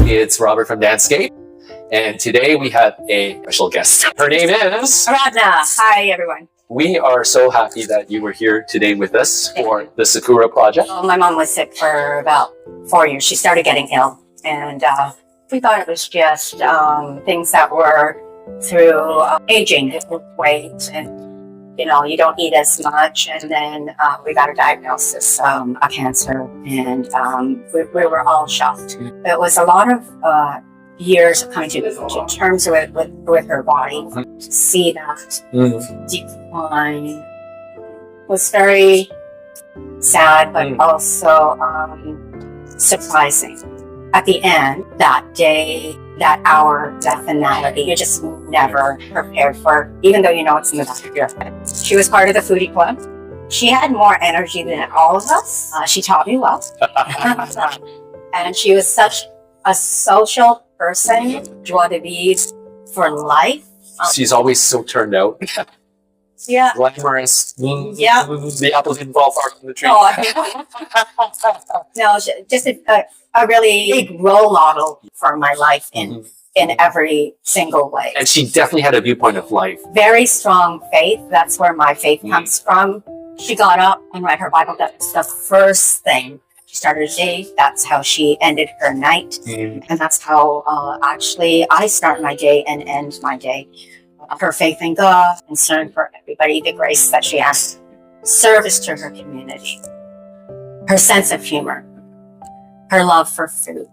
It's Robert from Dancescape, and today we have a special guest. Her name is Aradhana. Hi, everyone. We are so happy that you were here today with us for the Sakura Project. Well, my mom was sick for about 4 years. She started getting ill, and we thought it was just things that were through aging, with weight, and you don't eat as much. And then we got a diagnosis, a cancer, and we were all shocked. It was a lot of years of coming to terms with her body. To see that decline was very sad, but also surprising. At the end, that day, that hour, that finality, you're just never prepared for, even though you know it's in the back of your head. She was part of the foodie club. She had more energy than all of us. She taught me well. And she was such a social person, joie de vivre for life. She's always so turned out. Yeah. Glamorous. Yeah. The apples didn't fall far from the tree. Oh, no, just a really big role model for my life in every single way. And she definitely had a viewpoint of life. Very strong faith. That's where my faith comes from. She got up and read her Bible. That's the first thing. She started her day. That's how she ended her night. And that's how actually I start my day and end my day. Her faith in God, concern for everybody, the grace that she has, service to her community, her sense of humor, her love for food,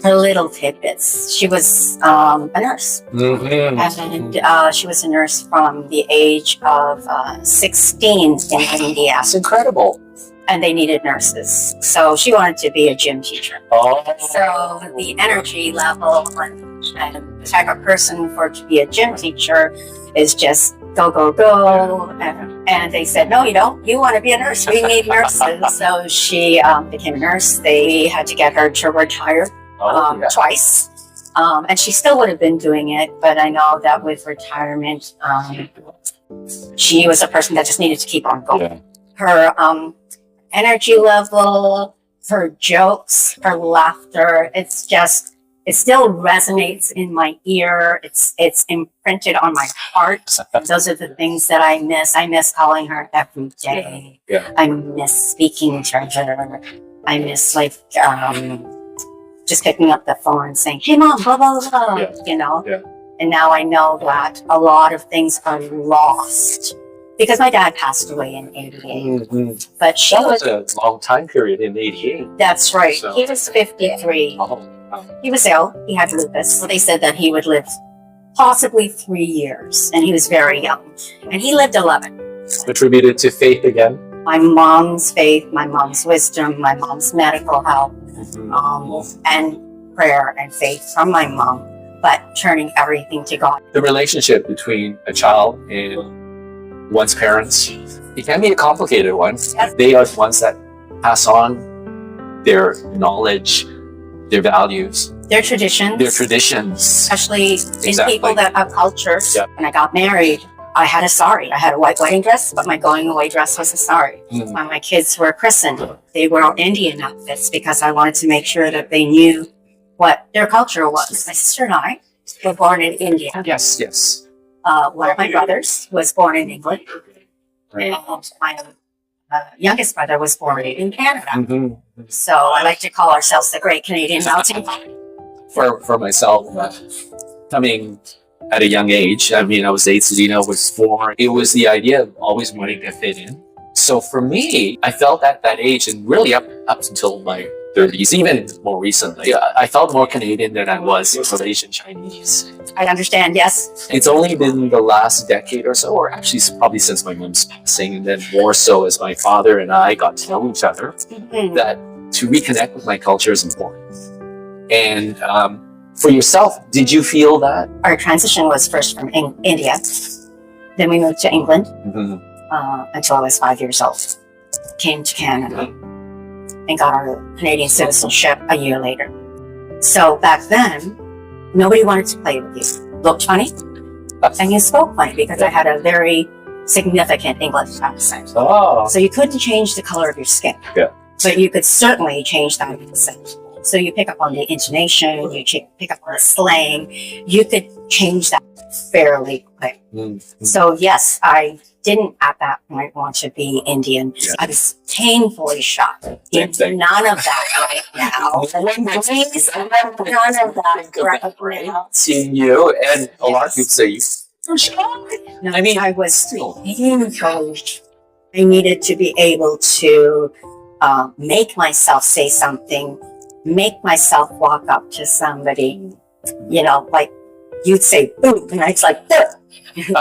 her little tidbits. She was a nurse. And she was a nurse from the age of 16 in India. That's incredible. And they needed nurses. So she wanted to be a gym teacher. Oh. So the energy level and the type of person to be a gym teacher is just go, go, go. And they said, no, you don't. You want to be a nurse. We need nurses. So she became a nurse. They had to get her to retire twice. And she still would have been doing it. But I know that with retirement, she was a person that just needed to keep on going. Her energy level, her jokes, her laughter, it still resonates in my ear. It's imprinted on my heart. Those are the things that I miss. I miss calling her every day. I miss speaking to her. I miss just picking up the phone and saying, hey mom, blah, blah, blah, And now I know that a lot of things are lost. Because my dad passed away in 88. But she was a long time period in 88. That's right. So. He was 53. He was ill. He had lupus. So they said that he would live possibly 3 years. And he was very young. And he lived 11. Attributed to faith again? My mom's faith, my mom's wisdom, my mom's medical help, and prayer and faith from my mom. But turning everything to God. The relationship between a child and one's parents, it can be a complicated one. They are the ones that pass on their knowledge, their values, their traditions, especially in people that have cultures. When I got married, I had a sari. I had a white wedding dress, but my going away dress was a sari. When my kids were christened, they wore Indian outfits because I wanted to make sure that they knew what their culture was. My sister and I were born in India. Yes. One of my brothers was born in England, and my youngest brother was born in Canada. So I like to call ourselves the Great Canadian Melting Pot. For myself, coming at a young age, I was 8, Sedina was 4. It was the idea of always wanting to fit in. So for me, I felt at that age, and really up until my 30s, even more recently, I felt more Canadian than I was Malaysian Chinese. I understand, yes. It's only been the last decade or so, or actually probably since my mom's passing, and then more so as my father and I got to know each other, that to reconnect with my culture is important. And for yourself, did you feel that? Our transition was first from India. Then we moved to England until I was 5 years old. Came to Canada and got our Canadian citizenship a year later. So back then, nobody wanted to play with you. Looked funny, and you spoke funny because I had a very significant English accent. Oh. So you couldn't change the color of your skin. Yeah. But you could certainly change that accent. So you pick up on the intonation, you pick up on the slang, you could change that fairly quick. So yes, I didn't at that point want to be Indian. Yeah. I was painfully shocked. Same. None of that right now. None of that right now. Seeing you, and a lot of people say, you're shocked. No, I mean, I was painfully. I needed to be able to make myself say something, make myself walk up to somebody, you know, like you'd say, boom, and I'd like, boom.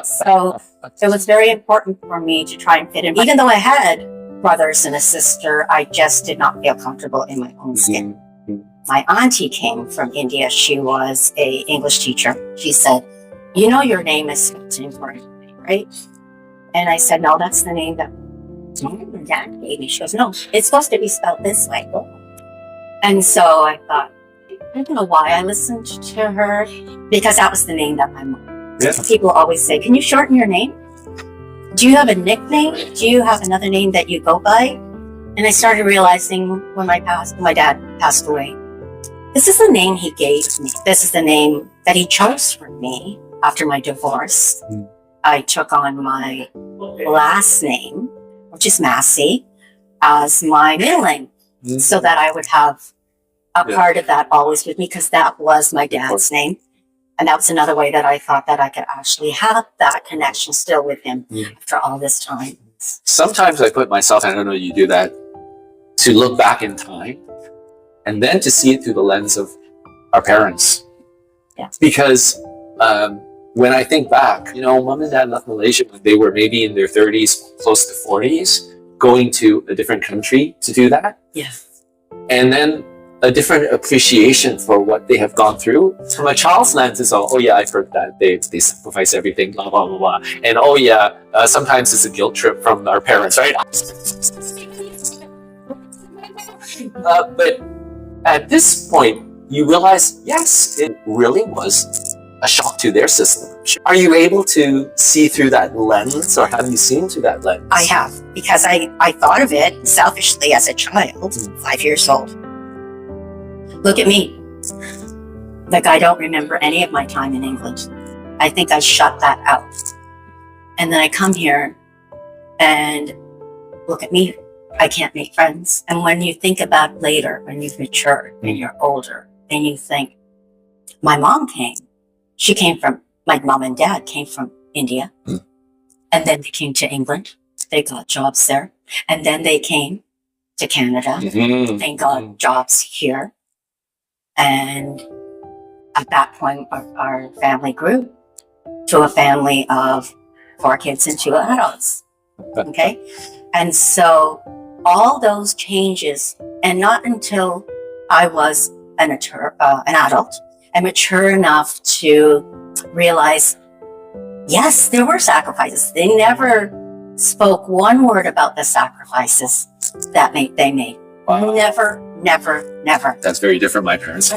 So it was very important for me to try and fit in. Even though I had brothers and a sister, I just did not feel comfortable in my own skin. My auntie came from India. She was a English teacher. She said, you know, your name is spelled incorrectly, right? And I said, no, that's the name that Mom and Dad gave me. She goes, no, it's supposed to be spelled this way. And so I thought, I don't know why I listened to her, because that was the name that my mom. Yeah. People always say, can you shorten your name? Do you have a nickname? Do you have another name that you go by? And I started realizing when my dad passed away, this is the name he gave me. This is the name that he chose for me after my divorce. I took on my last name, which is Massey, as my middle name, so that I would have a part of that always with me, because that was my dad's name. And that was another way that I thought that I could actually have that connection still with him after all this time. Sometimes I put myself, and I don't know you do that, to look back in time and then to see it through the lens of our parents. Yeah. Because when I think back, you know, Mom and Dad left Malaysia when they were maybe in their 30s, close to 40s, going to a different country to do that. Yeah. And then a different appreciation for what they have gone through. From a child's lens, it's all, oh yeah, I've heard that they sacrifice everything, blah, blah, blah, blah. And oh yeah, sometimes it's a guilt trip from our parents, right? But at this point, you realize, yes, it really was a shock to their system. Are you able to see through that lens, or have you seen through that lens? I have, because I thought of it selfishly as a child, 5 years old. Look at me. Like, I don't remember any of my time in England. I think I shut that out. And then I come here and look at me. I can't make friends. And when you think about it later, when you've matured and you're older, and you think, my mom came. She came from, my mom and dad came from India. And then they came to England. They got jobs there. And then they came to Canada. They got jobs here. And at that point, our family grew to a family of 4 kids and 2 adults. Okay? And so all those changes, and not until I was an adult and mature enough to realize, yes, there were sacrifices. They never spoke one word about the sacrifices that they made. Wow. Never. That's very different, my parents.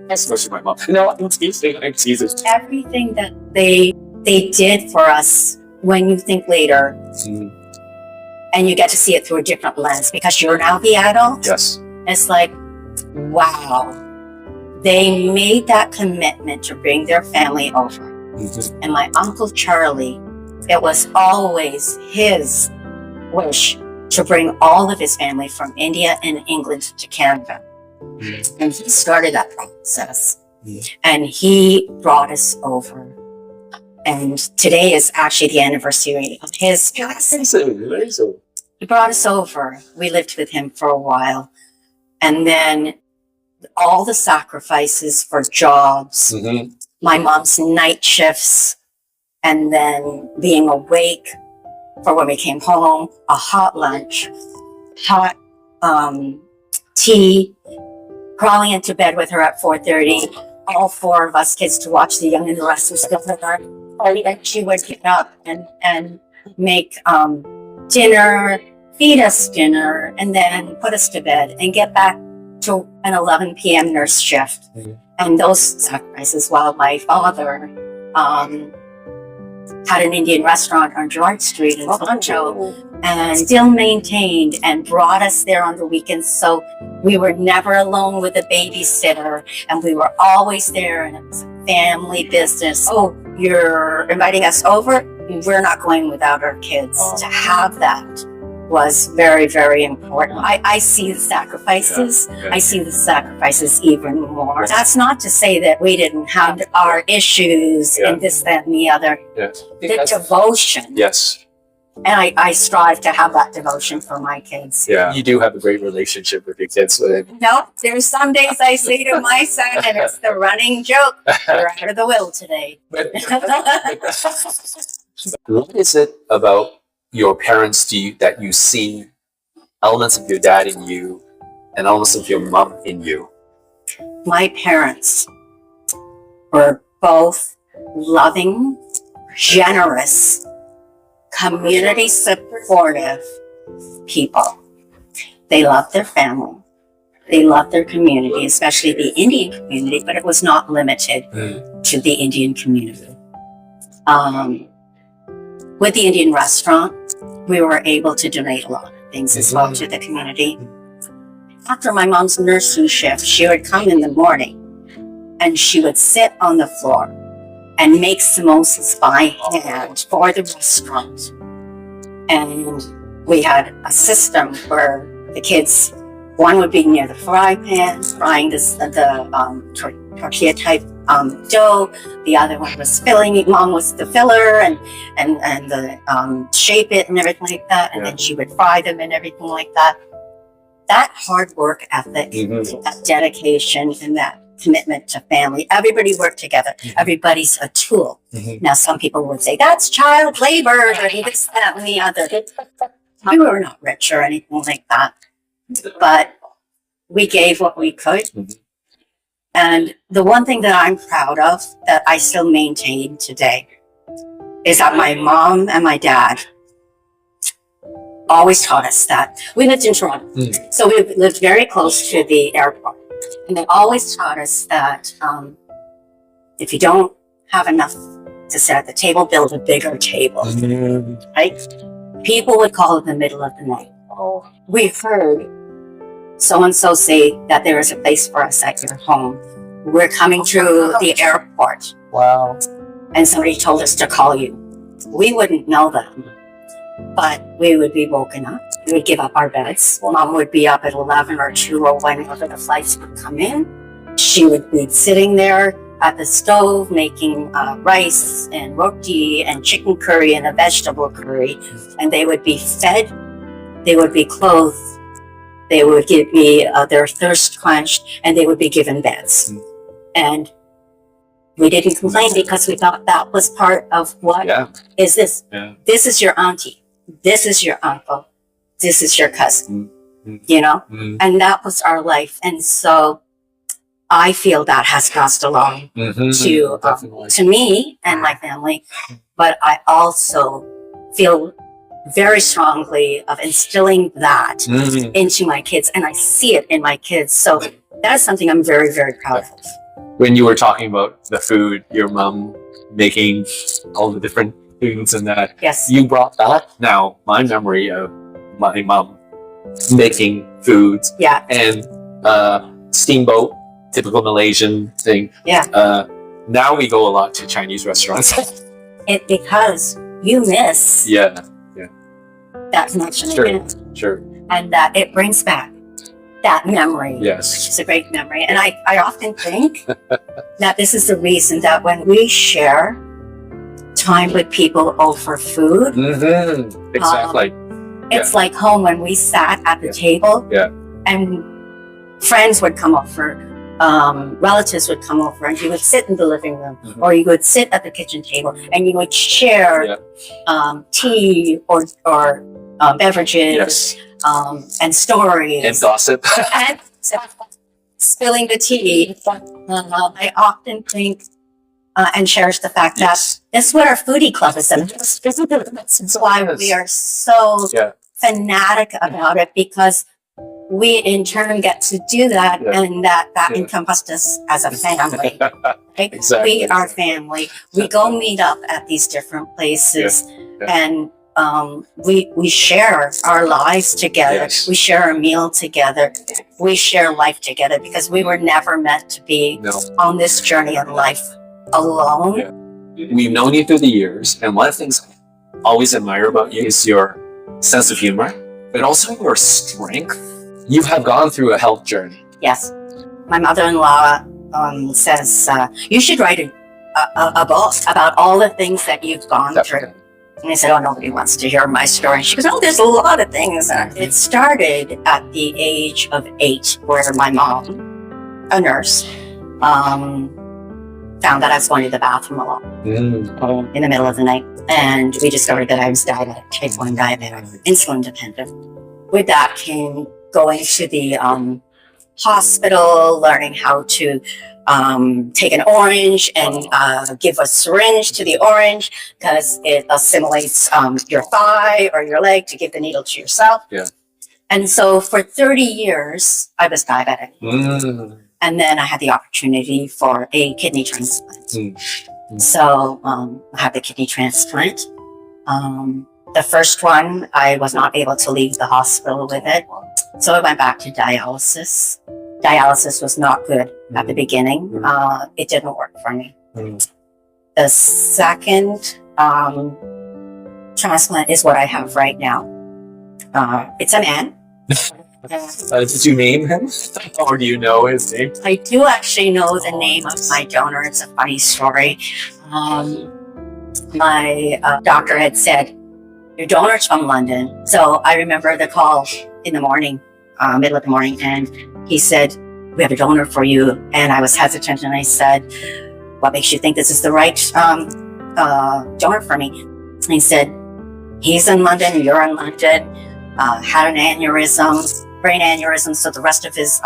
Especially my mom. No, I'm teasing. Everything that they did for us, when you think later, and you get to see it through a different lens, because you're now the adult. Yes. It's like, wow. They made that commitment to bring their family over. And my Uncle Charlie, it was always his wish to bring all of his family from India and England to Canada. And he started that process. And he brought us over. And today is actually the anniversary of his passing. He brought us over. We lived with him for a while. And then all the sacrifices for jobs, my mom's night shifts, and then being awake for when we came home, a hot lunch, hot tea, crawling into bed with her at 4:30, all 4 of us kids to watch The Young and the Restless with her. And she would get up and make dinner, feed us dinner, and then put us to bed and get back to an 11 p.m. nurse shift. And those sacrifices, while my father had an Indian restaurant on George Street in Toronto, and still maintained and brought us there on the weekends. So we were never alone with a babysitter, and we were always there, and it was a family business. Oh, you're inviting us over? We're not going without our kids. To have that was very, very important. I see the sacrifices. I see the sacrifices even more. That's not to say that we didn't have our issues and this, that, and the other. The devotion. Yes. And I strive to have that devotion for my kids. Yeah. You do have a great relationship with your kids. No, there's some days I say to my son, and it's the running joke, you're out of the will today. What is it about your parents that you see elements of your dad in you and elements of your mom in you? My parents were both loving, generous, community supportive people. They loved their family. They loved their community, especially the Indian community, but it was not limited to the Indian community. With the Indian restaurant, we were able to donate a lot of things as well to the community. After my mom's nursing shift, she would come in the morning and she would sit on the floor and make samosas by hand for the restaurant. And we had a system where the kids, one would be near the fry pan, frying the tortilla type dough. The other one was filling it. Mom was the filler and the shape it and everything like that. And then she would fry them and everything like that. That hard work ethic, that dedication, and that commitment to family. Everybody worked together. Everybody's a tool. Now, some people would say that's child labor, or this, that, and the other. We were not rich or anything like that, but we gave what we could. And the one thing that I'm proud of that I still maintain today is that my mom and my dad always taught us that. We lived in Toronto, so we lived very close to the airport. And they always taught us that if you don't have enough to sit at the table, build a bigger table, right? People would call in the middle of the night. Oh, we heard so-and-so say that there is a place for us at your home. We're coming through the airport. Wow. And somebody told us to call you. We wouldn't know them, but we would be woken up. We would give up our beds. Mom would be up at 11 or 2 or whenever the flights would come in. She would be sitting there at the stove making rice and roti and chicken curry and a vegetable curry. And they would be fed. They would be clothed. They would give me their thirst quenched, and they would be given beds. And we didn't complain because we thought that was part of what is this. This is your auntie. This is your uncle. This is your cousin. You know? And that was our life. And so I feel that has passed along to me and my family. But I also feel very strongly of instilling that into my kids, and I see it in my kids. So that is something I'm very, very proud of. When you were talking about the food, your mom making all the different foods and that, you brought back now my memory of my mom making foods and steamboat, typical Malaysian thing. Now we go a lot to Chinese restaurants. Because you miss that connection again. Sure. And that it brings back that memory. Yes. Which is a great memory. And I often think that this is the reason that when we share time with people over food, exactly. It's like home when we sat at the table and friends would come over, relatives would come over, and you would sit in the living room or you would sit at the kitchen table and you would share tea or beverages and stories and gossip and spilling the tea. I often think and cherish the fact that that's what our foodie club is. That's why we are so fanatic about it, because we in turn get to do that, Yeah. and that Yeah. encompassed us as a family. Right? Exactly. We are family. We go meet up at these different places, Yeah. and we share our lives together. Yes. We share a meal together. We share life together because we were never meant to be No. on this journey in life alone. Yeah. We've known you through the years, and one of the things I always admire about you is your sense of humor, but also your strength. You have gone through a health journey. Yes. My mother-in-law says, you should write a book about all the things that you've gone through. And I said, oh, nobody wants to hear my story. She goes, oh, there's a lot of things. It started at the age of 8, where my mom, a nurse, found that I was going to the bathroom a lot in the middle of the night. And we discovered that I was diabetic, type 1 diabetic, insulin dependent. With that came going to the hospital, learning how to take an orange and give a syringe to the orange because it assimilates your thigh or your leg to give the needle to yourself. Yeah. And so for 30 years, I was diabetic. And then I had the opportunity for a kidney transplant. So I had the kidney transplant. The first one, I was not able to leave the hospital with it. So I went back to dialysis. Dialysis was not good at the beginning. It didn't work for me. The second transplant is what I have right now. It's a man. Did you name him? Or do you know his name? I do actually know the name of my donor. It's a funny story. My doctor had said, your donor's from London. So I remember the call in the morning, middle of the morning, and he said, we have a donor for you. And I was hesitant, and I said, what makes you think this is the right donor for me? And he said, he's in London, you're in London, had an aneurysm, brain aneurysm, so the rest of his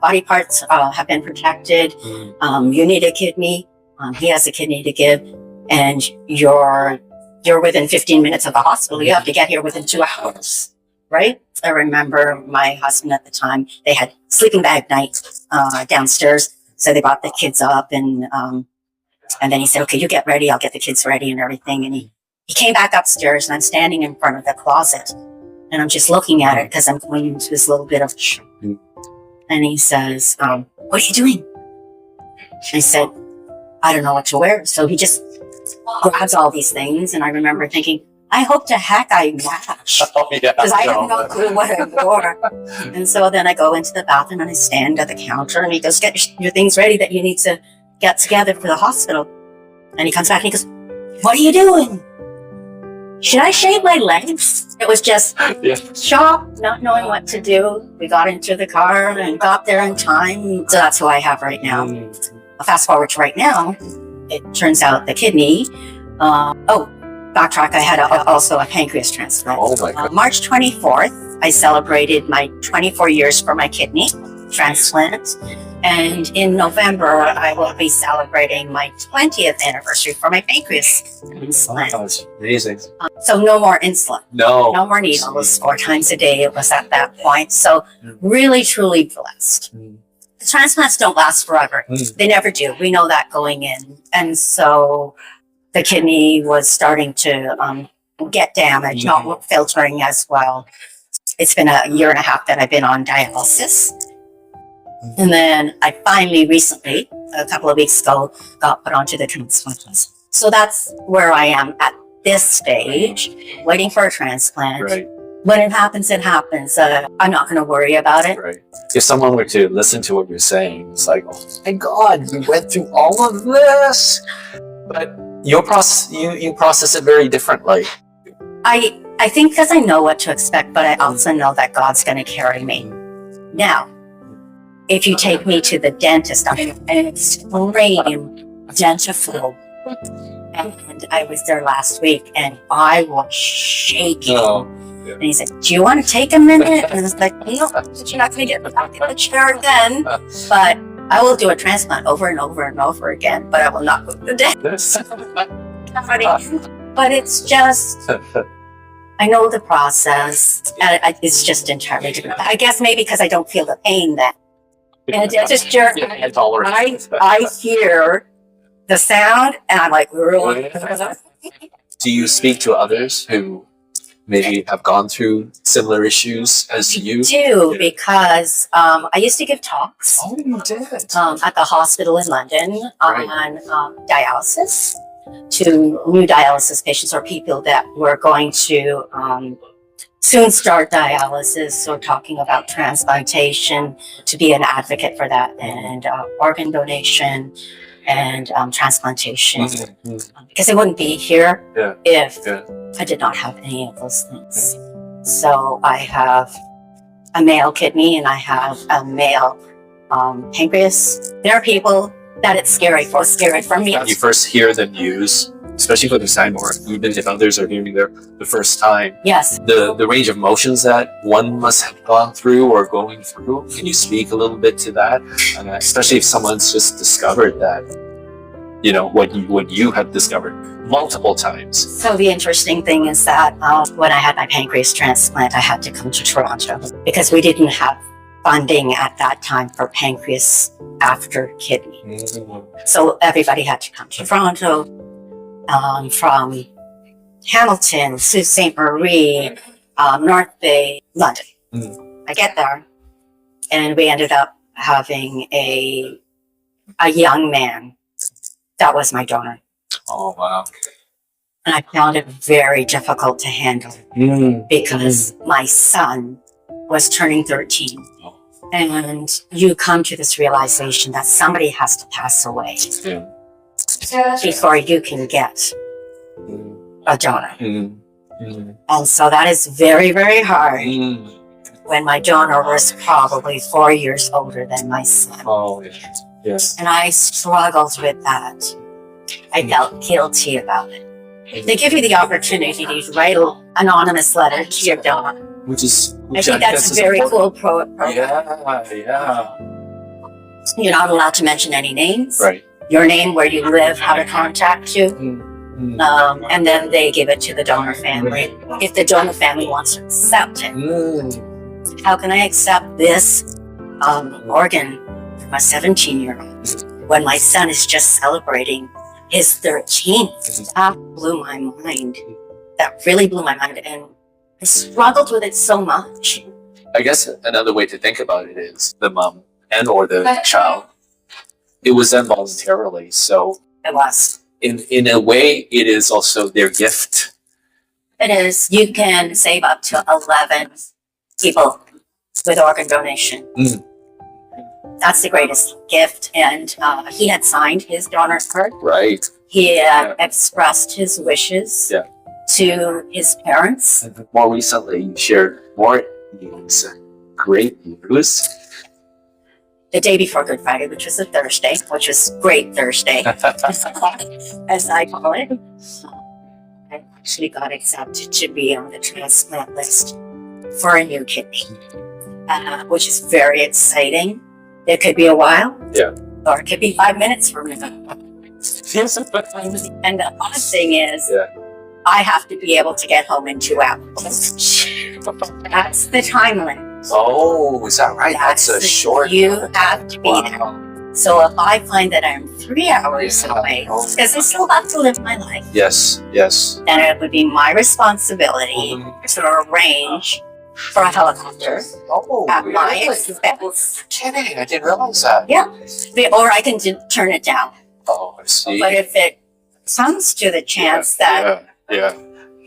body parts have been protected. You need a kidney. He has a kidney to give, and you're within 15 minutes of the hospital. You have to get here within 2 hours, right? I remember my husband at the time, they had sleeping bag night downstairs. So they brought the kids up, and then he said, okay, you get ready. I'll get the kids ready and everything. And he came back upstairs, and I'm standing in front of the closet, and I'm just looking at it because I'm going into this little bit of, and he says, what are you doing? And I said, I don't know what to wear. So he just grabs all these things, and I remember thinking, I hope to heck I match, because I have no clue what I wore. And so then I go into the bathroom, and I stand at the counter, and he goes, get your things ready that you need to get together for the hospital. And he comes back and he goes, what are you doing? Should I shave my legs? It was just shock, not knowing what to do. We got into the car and got there in time. So that's who I have right now. Fast forward to right now, it turns out the kidney, backtrack, I had also a pancreas transplant. Oh my God. March 24th, I celebrated my 24 years for my kidney transplant. And in November, I will be celebrating my 20th anniversary for my pancreas transplant. Oh, that's amazing. So no more insulin. No. No more needles 4 times a day. It was at that point. So really, truly blessed. The transplants don't last forever. They never do. We know that going in. And so the kidney was starting to get damaged, not filtering as well. It's been a year and a half that I've been on dialysis. And then I finally recently, a couple of weeks ago, got put onto the transplant list. So that's where I am at this stage, waiting for a transplant. Right. When it happens, it happens. I'm not going to worry about it. Right. If someone were to listen to what you're saying, it's like, oh my God, you went through all of this. But you process it very differently. I think because I know what to expect, but I also know that God's going to carry me. Now, if you take me to the dentist, I'm an extreme dental. And I was there last week, and I was shaking. And he said, do you want to take a minute? And I was like, no, you're not going to get back in the chair again. But I will do a transplant over and over and over again, but I will not go to the dentist. But it's just, I know the process. And it's just entirely different. I guess maybe because I don't feel the pain then. And it's just I hear the sound and I'm like, really? Do you speak to others who maybe have gone through similar issues as you? I do, because I used to give talks. Oh, you did? At the hospital in London on dialysis to new dialysis patients or people that were going to soon start dialysis, or talking about transplantation, to be an advocate for that, and organ donation and transplantation, because it wouldn't be here if I did not have any of those things. So I have a male kidney and I have a male pancreas. There are people that it's scary for me. You first hear the news, especially for the time, or even if others are hearing the first time. Yes. The range of emotions that one must have gone through or going through. Can you speak a little bit to that? Especially if someone's just discovered that, you know, what you have discovered multiple times. So the interesting thing is that when I had my pancreas transplant, I had to come to Toronto because we didn't have funding at that time for pancreas after kidney. So everybody had to come to Toronto, from Hamilton, Sault Ste. Marie, North Bay, London. I get there and we ended up having a young man that was my donor. Oh, wow. And I found it very difficult to handle because my son was turning 13. And you come to this realization that somebody has to pass away before you can get a donor. And so that is very, very hard when my donor was probably 4 years older than my son. Oh, yes. And I struggled with that. I felt guilty about it. They give you the opportunity to write an anonymous letter to your donor. I think that's a very cool program. Yeah. You're not allowed to mention any names. Right. Your name, where you live, how to contact you. And then they give it to the donor family. If the donor family wants to accept it. How can I accept this organ from a 17-year-old when my son is just celebrating his 13th? That blew my mind. That really blew my mind. And I struggled with it so much. I guess another way to think about it is the mom and or the child. It was done voluntarily, so it was. In a way, it is also their gift. It is. You can save up to 11 people with organ donation. That's the greatest gift. And he had signed his donor card. Right. He expressed his wishes to his parents. And more recently, you shared more news, great news. The day before Good Friday, which was a Thursday, which was Great Thursday, as I call it. I actually got accepted to be on the transplant list for a new kidney, which is very exciting. It could be a while, or it could be 5 minutes from now. And the odd thing is, I have to be able to get home in 2 hours. That's the time limit. Oh, is that right? That's a short. You have to be there. So if I find that I'm 3 hours away, because I still have to live my life. Yes. Then it would be my responsibility to arrange for a helicopter at my expense. Kidding, I didn't realize that. Yeah. Or I can turn it down. Oh, I see. But if it comes to the chance that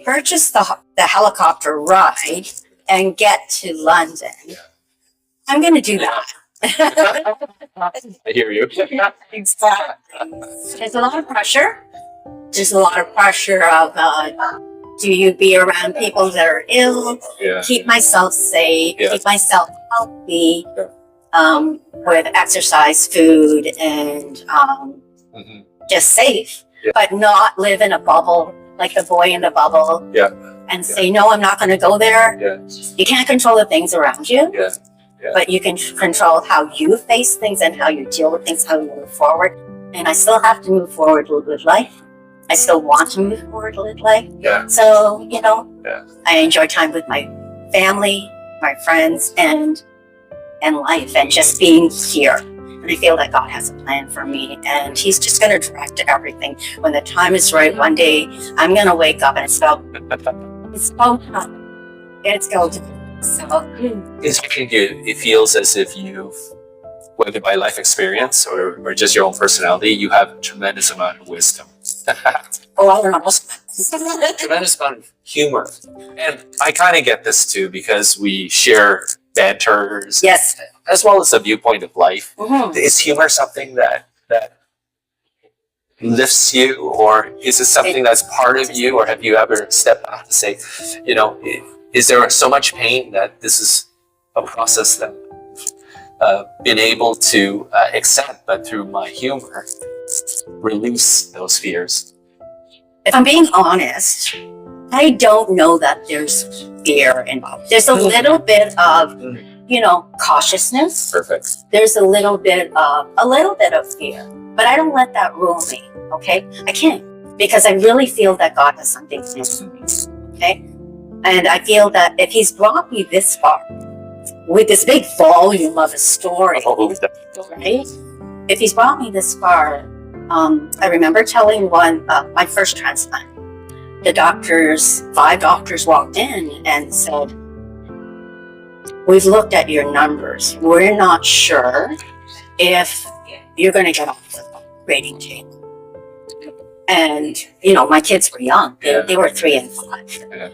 purchase the helicopter ride and get to London, I'm going to do that. I hear you. Exactly. There's a lot of pressure. There's a lot of pressure of, do you be around people that are ill? Keep myself safe, keep myself healthy, with exercise, food, and just safe, but not live in a bubble like the boy in the bubble and say, no, I'm not going to go there. You can't control the things around you, but you can control how you face things and how you deal with things, how you move forward. And I still have to move forward with life I still want to move forward a little life. Yeah. So, you know, Yeah. I enjoy time with my family, my friends, and life, and just being here. And I feel that God has a plan for me, and He's just going to direct everything. When the time is right, one day I'm going to wake up and it's go time. It's go time. So It feels as if you've, whether by life experience or just your own personality, you have a tremendous amount of wisdom. oh, I don't know. Tremendous amount of humor. And I kind of get this too, because we share banters, Yes. as well as a viewpoint of life. Mhm. Is humor something that lifts you, or is it something that's part of you, or have you ever stepped out to say, you know, is there so much pain that this is a process that been able to accept, but through my humor, release those fears? If I'm being honest, I don't know that there's fear involved. There's a little bit of, you know, cautiousness. Perfect. There's a little bit of fear, but I don't let that rule me. Okay, I can't, because I really feel that God has something planned for me. Okay, and I feel that if He's brought me this far with this big volume of a story, right? If He's brought me this far, I remember telling my first transplant. The doctors, 5 doctors walked in and said, "We've looked at your numbers. We're not sure if you're going to get off the operating table." And, you know, my kids were young. They were 3 and 5. Yeah.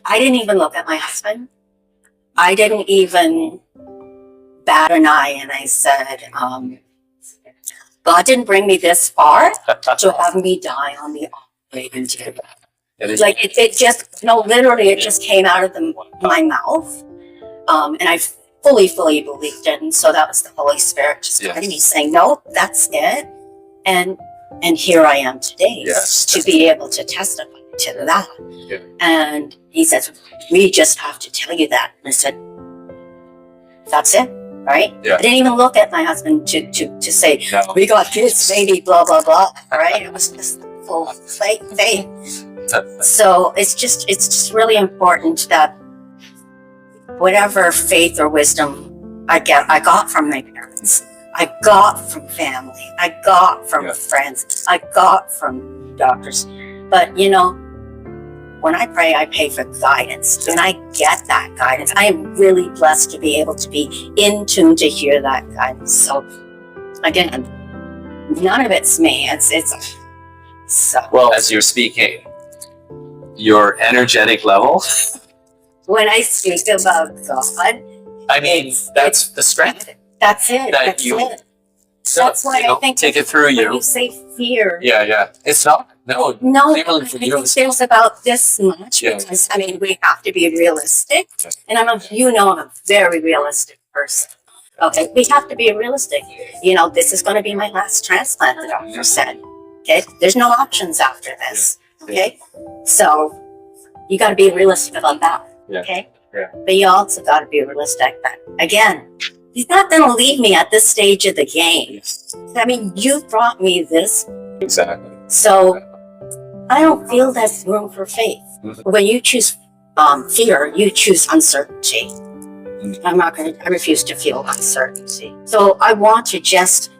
I didn't even look at my husband. I didn't even bat an eye, and I said, God didn't bring me this far to have me die on the operating table. Like it just, no, literally, it just came out of my mouth. And I fully believed it. And so that was the Holy Spirit just guiding me, saying, no, that's it. And here I am today to be able to testify to that. Yeah. And He says, we just have to tell you that. And I said, that's it, right? Yeah. I didn't even look at my husband to say, No. we got kids, baby, blah, blah, blah, right? It was just full faith. So it's just really important that whatever faith or wisdom I got from my parents, I got from family, I got from friends, I got from doctors. But you know, when I pray, I pay for guidance, and I get that guidance. I am really blessed to be able to be in tune to hear that guidance. So again, none of it's me. It's so. Well, as you're speaking, your energetic level. When I speak about God, I mean, that's the strength. That's it. That you- it. So, That's why I think take it through when you. you say fear. Yeah. It's not. No. No, clearly I for think you, it's- there's about this much, Yeah. because I mean we have to be realistic, Yeah. and I'm a very realistic person. Okay, we have to be realistic. You know, this is going to be my last transplant, the doctor said. Okay, there's no options after this. Okay, so you got to be realistic about that. Yeah. Okay, Yeah. but you also got to be realistic that again, He's not going to leave me at this stage of the game. I mean, you brought me this, Exactly. so I don't feel there's room for faith. Mhm. When you choose fear, you choose uncertainty. I refuse to feel uncertainty. So I want to just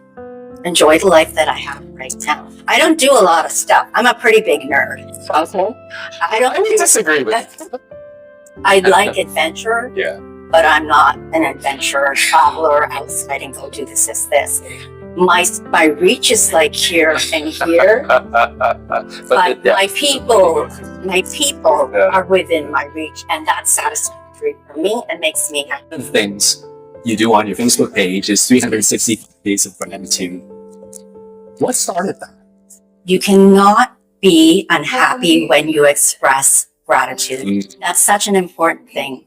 enjoy the life that I have right now. I don't do a lot of stuff. I'm a pretty big nerd. Okay. I don't disagree with you. I like adventure. Yeah. But I'm not an adventurer, traveler outside and go do this. My reach is like here and here, but my people are within my reach, and that's satisfactory for me and makes me happy. One of the things you do on your Facebook page is 360 days of gratitude. What started that? You cannot be unhappy when you express gratitude. That's such an important thing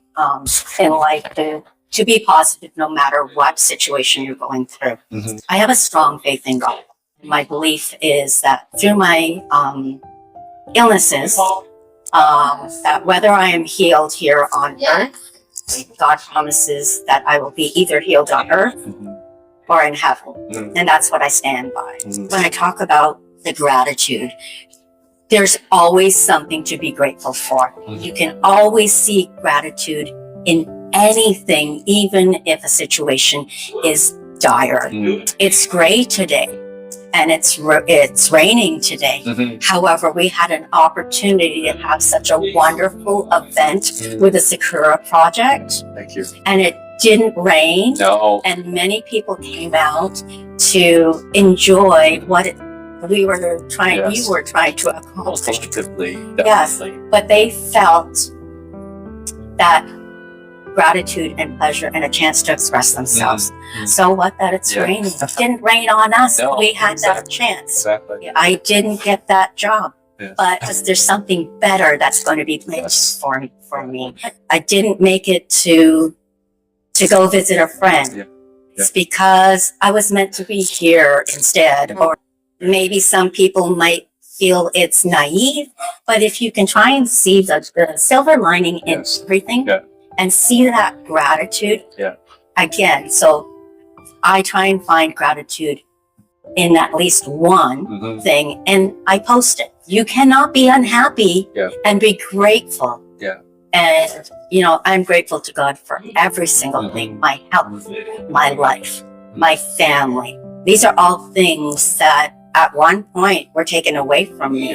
in life, to be positive no matter what situation you're going through. Mhm. I have a strong faith in God. My belief is that through my illnesses, that whether I am healed here on earth, God promises that I will be either healed on earth Mhm. or in heaven. Mhm. And that's what I stand by. Mhm. When I talk about the gratitude. There's always something to be grateful for. You can always see gratitude in anything, even if a situation is dire. It's gray today and it's raining today. However, we had an opportunity to have such a wonderful event with the Sakura Project. Thank you. And it didn't rain. No. And many people came out to enjoy what we were trying, you were trying to accomplish. Positively, Yes, but they felt that gratitude and pleasure and a chance to express themselves. So what that it's raining. It didn't rain on us. No, we had that chance. Exactly. I didn't get that job. Yes. But there's something better that's going to be planned for me. I didn't make it to go visit a friend. It's because I was meant to be here instead. Or maybe some people might feel it's naive, but if you can try and see the silver lining in everything and see that gratitude again. So I try and find gratitude in at least one thing, and I post it. You cannot be unhappy and be grateful. And, you know, I'm grateful to God for every single thing, my health, my life, my family. These are all things that at one point were taken away from me.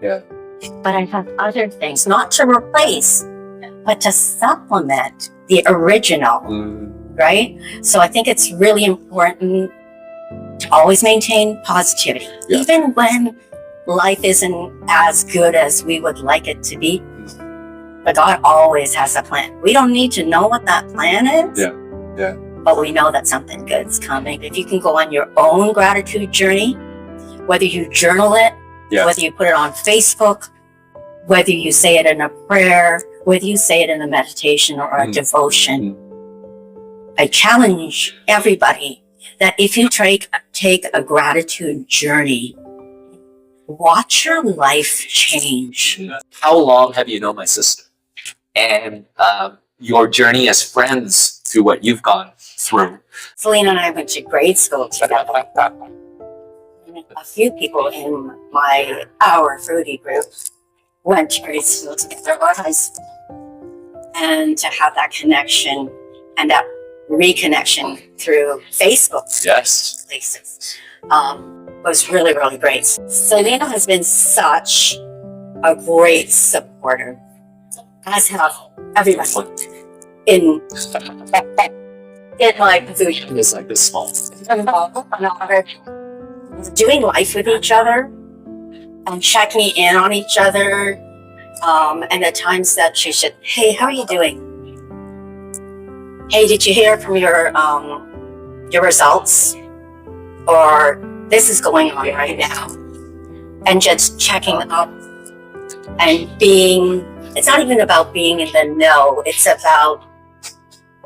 But I have other things, not to replace, but to supplement the original, right? So I think it's really important to always maintain positivity, even when life isn't as good as we would like it to be. But God always has a plan. We don't need to know what that plan is. But we know that something good is coming. If you can go on your own gratitude journey, whether you journal it, whether you put it on Facebook, whether you say it in a prayer, whether you say it in a meditation or a devotion, I challenge everybody that if you take a gratitude journey, watch your life change. How long have you known my sister? And your journey as friends through what you've gone through? Selena and I went to grade school together. A few people in our foodie group went to grade school together, and to have that connection and that reconnection through Facebook places was really, really great. Selena has been such a great supporter, as have everyone in my food. It's like this small. Doing life with each other and checking in on each other, and the times that she said, "Hey, how are you doing? Hey, did you hear from your results? Or this is going on right now," and just checking up and being. It's not even about being in the know. It's about,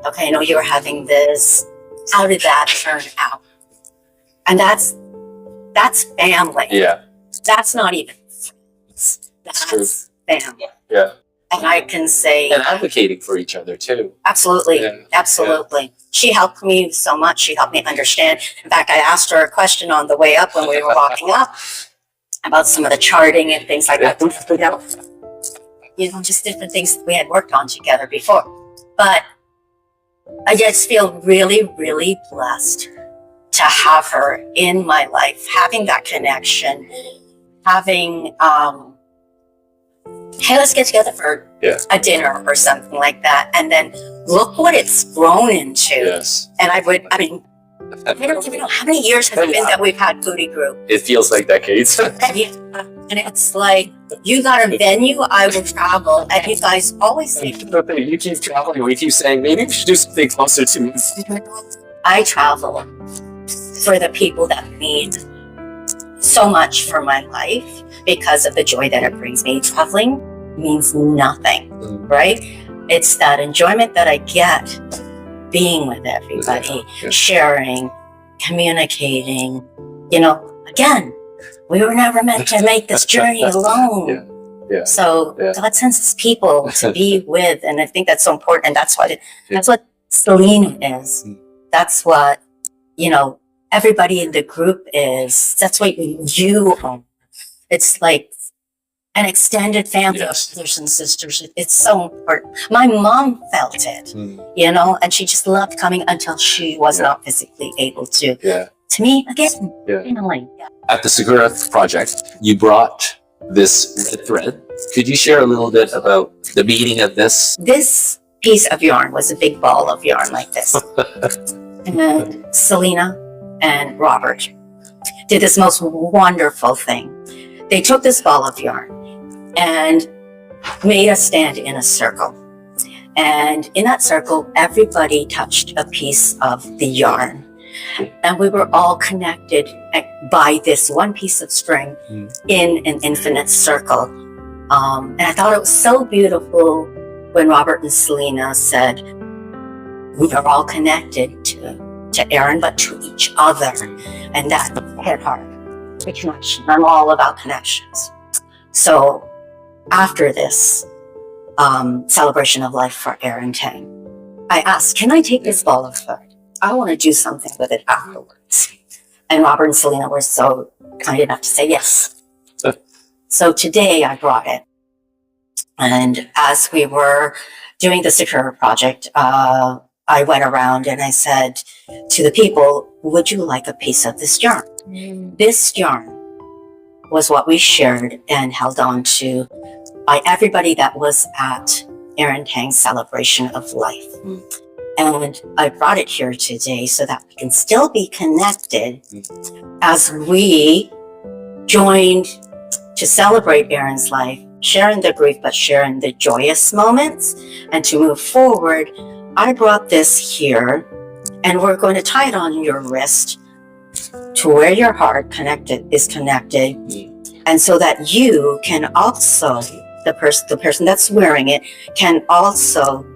okay, I know you were having this. How did that turn out? And that's family. That's not even friends. That's family. And I can say... And advocating for each other, too. Absolutely. Absolutely. She helped me so much. She helped me understand. In fact, I asked her a question on the way up when we were walking up about some of the charting and things like that. You know, just different things that we had worked on together before. But I just feel really, really blessed to have her in my life, having that connection, having, hey, let's get together for a dinner or something like that. And then look what it's grown into. And I mean, I don't even know how many years has it been that we've had foodie group. It feels like decades. And it's like, you got a venue, I will travel. And you guys always say, you keep traveling, we keep saying, maybe we should do something closer to us. I travel for the people that mean so much for my life because of the joy that it brings me. Traveling means nothing, right? It's that enjoyment that I get being with everybody, sharing, communicating. You know, again, we were never meant to make this journey alone. So God sends us people to be with, and I think that's so important. And that's what Selena is. That's what, you know, everybody in the group is. That's what you are. It's like an extended family of brothers and sisters. It's so important. My mom felt it, you know, and she just loved coming until she was not physically able to. Yeah. To me, again, family. At the Sakura Project, you brought this red thread. Could you share a little bit about the meaning of this? This piece of yarn was a big ball of yarn like this. And Selena and Robert did this most wonderful thing. They took this ball of yarn and made us stand in a circle. And in that circle, everybody touched a piece of the yarn. And we were all connected by this one piece of string in an infinite circle. And I thought it was so beautiful when Robert and Selena said, we are all connected to Aaron, but to each other. And that hit hard. Connection. I'm all about connections. So after this celebration of life for Aaron Tang, I asked, can I take this ball of thread? I want to do something with it afterwards. And Robert and Selena were so kind enough to say yes. So today I brought it. And as we were doing the Sakura Project, I went around and I said to the people, would you like a piece of this yarn? This yarn was what we shared and held on to by everybody that was at Aaron Tang's celebration of life. And I brought it here today so that we can still be connected as we joined to celebrate Aaron's life, sharing the grief, but sharing the joyous moments. And to move forward, I brought this here, and we're going to tie it on your wrist to where your heart is connected. And so that you can also, the person that's wearing it, can also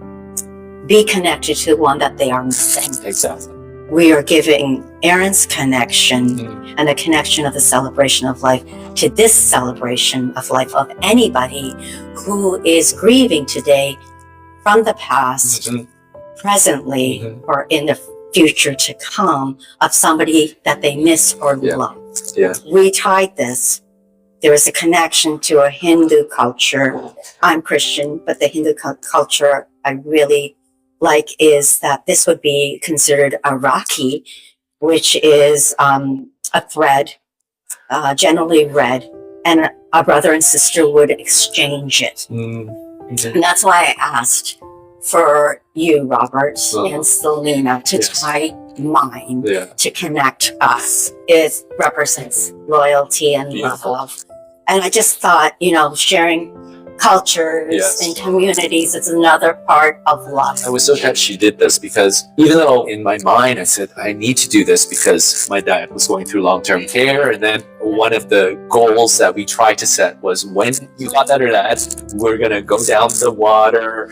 be connected to the one that they are missing. Exactly. We are giving Aaron's connection and the connection of the celebration of life to this celebration of life of anybody who is grieving today from the past, presently, or in the future to come of somebody that they miss or love. We tied this. There is a connection to a Hindu culture. I'm Christian, but the Hindu culture I really like is that this would be considered a Rakhi, which is a thread, generally red, and a brother and sister would exchange it. And that's why I asked for you, Robert, and Selena to tie mine to connect us. It represents loyalty and love. And I just thought, you know, sharing cultures and communities is another part of life. I was so happy she did this because even though in my mind I said I need to do this because my dad was going through long-term care, and then one of the goals that we tried to set was when you got better that we're gonna go down the water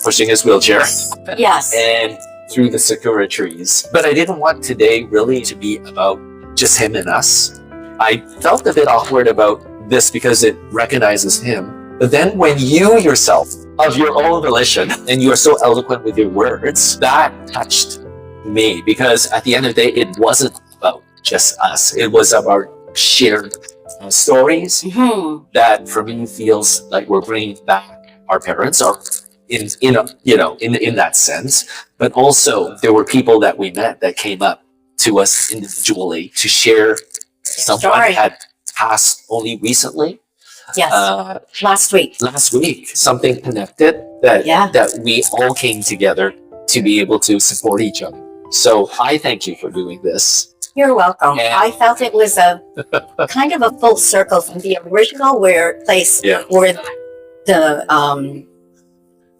pushing his wheelchair and through the sakura trees. But I didn't want today really to be about just him and us. I felt a bit awkward about this because it recognizes him. But then when you yourself, of your own volition, and you are so eloquent with your words, that touched me because at the end of the day, it wasn't about just us. It was about shared stories that for me feels like we're bringing back our parents or in that sense. But also there were people that we met that came up to us individually to share someone had passed only recently. Last week, something connected that we all came together to be able to support each other. So I thank you for doing this. You're welcome. I felt it was a kind of a full circle from the original place where the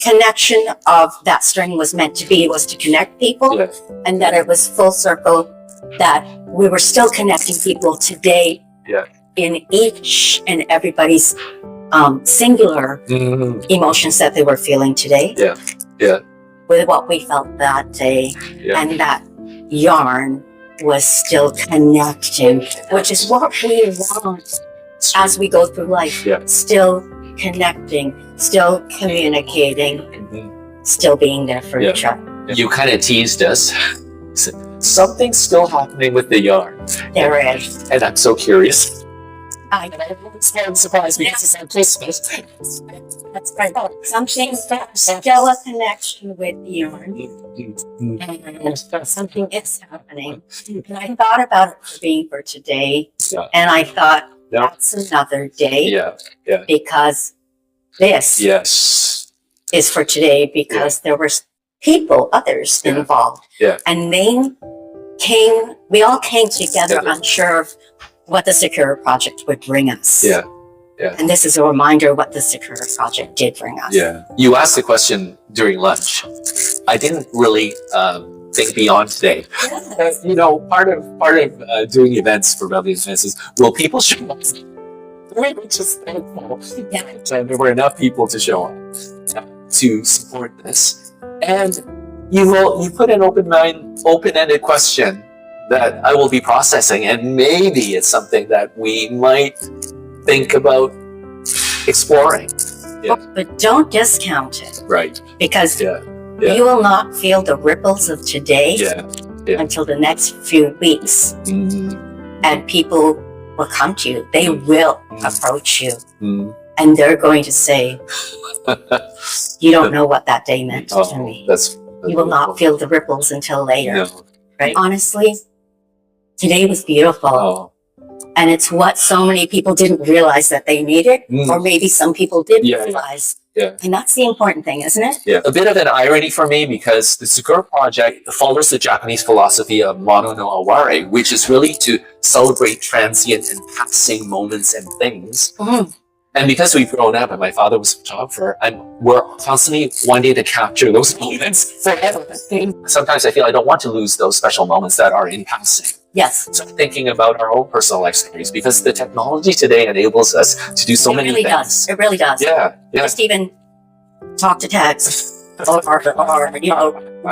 connection of that string was meant to be, was to connect people, and that it was full circle, that we were still connecting people today in each and everybody's singular emotions that they were feeling today. With what we felt that day, and that yarn was still connecting, which is what we want as we go through life. Still connecting, still communicating, still being there for each other. You kind of teased us. something's still happening with the yarn. There is. And I'm so curious. I'm surprised because it's Christmas. That's right. Something still a connection with the yarn. And something is happening. And I thought about it for being for today. Yeah. And I thought, Yeah. that's another day. Yeah. Yeah. Because this Yes. is for today because there were others Yeah. involved. Yeah. And we all came together unsure of what the Sakura Project would bring us. Yeah. Yeah. And this is a reminder what the Sakura Project did bring us. Yeah. You asked the question during lunch. I didn't really think beyond today. Part of doing events for Rebellion Events is, will people show up? We were just thankful. Yeah. And there were enough people to show up to support this. And you put an open-ended question that I will be processing, and maybe it's something that we might think about exploring. Yeah. But don't discount it. Right. Because Yeah. you will not feel the ripples of today Yeah. Yeah. until the next few weeks. Mm. And people will come to you. They will approach you. Mm. And they're going to say, you don't know what that day meant to me. That's You will not feel the ripples until later. No. Right? Honestly, today was beautiful. Oh. And it's what so many people didn't realize that they needed, or maybe some people did Yeah. realize. Yeah. And that's the important thing, isn't it? Yeah. A bit of an irony for me, because the Sakura Project follows the Japanese philosophy of mono no aware, which is really to celebrate transient and passing moments and things. Mm. And because we've grown up and my father was a photographer, we're constantly wanting to capture those moments forever. Sometimes I feel I don't want to lose those special moments that are in passing. Yes. So I'm thinking about our own personal life stories, because the technology today enables us to do so many really things. Does. It really does. Yeah. Yeah. Just even talk to text or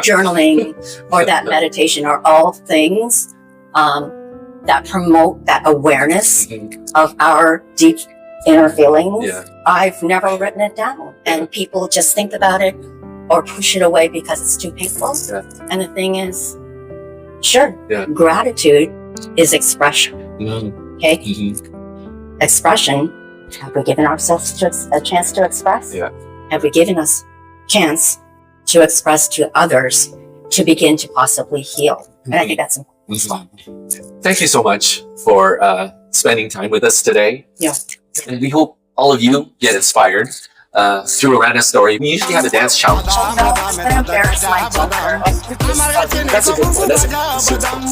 journaling or that meditation are all things that promote that awareness of our deep inner feelings. Yeah. I've never written it down, and people just think about it or push it away because it's too painful. Yeah. And the thing is, sure, Yeah. gratitude is expression. Mm-hmm. Okay? Mm-hmm. Expression. Have we given ourselves a chance to express? Yeah. Have we given us chance to express to others to begin to possibly heal? And I think that's important. Mm-hmm. Thank you so much for spending time with us today. Yeah. And we hope all of you get inspired through Aradhana's story. We usually have a dance challenge. I embarrass my daughter. That's a good one. That's a good one.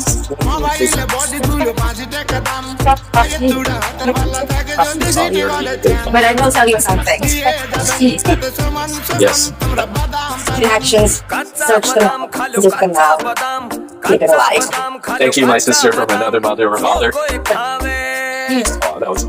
But I will tell you something. Yes. Connections, search them out, seek them out, keep it alive. Thank you, my sister, from another mother or father. Oh, that was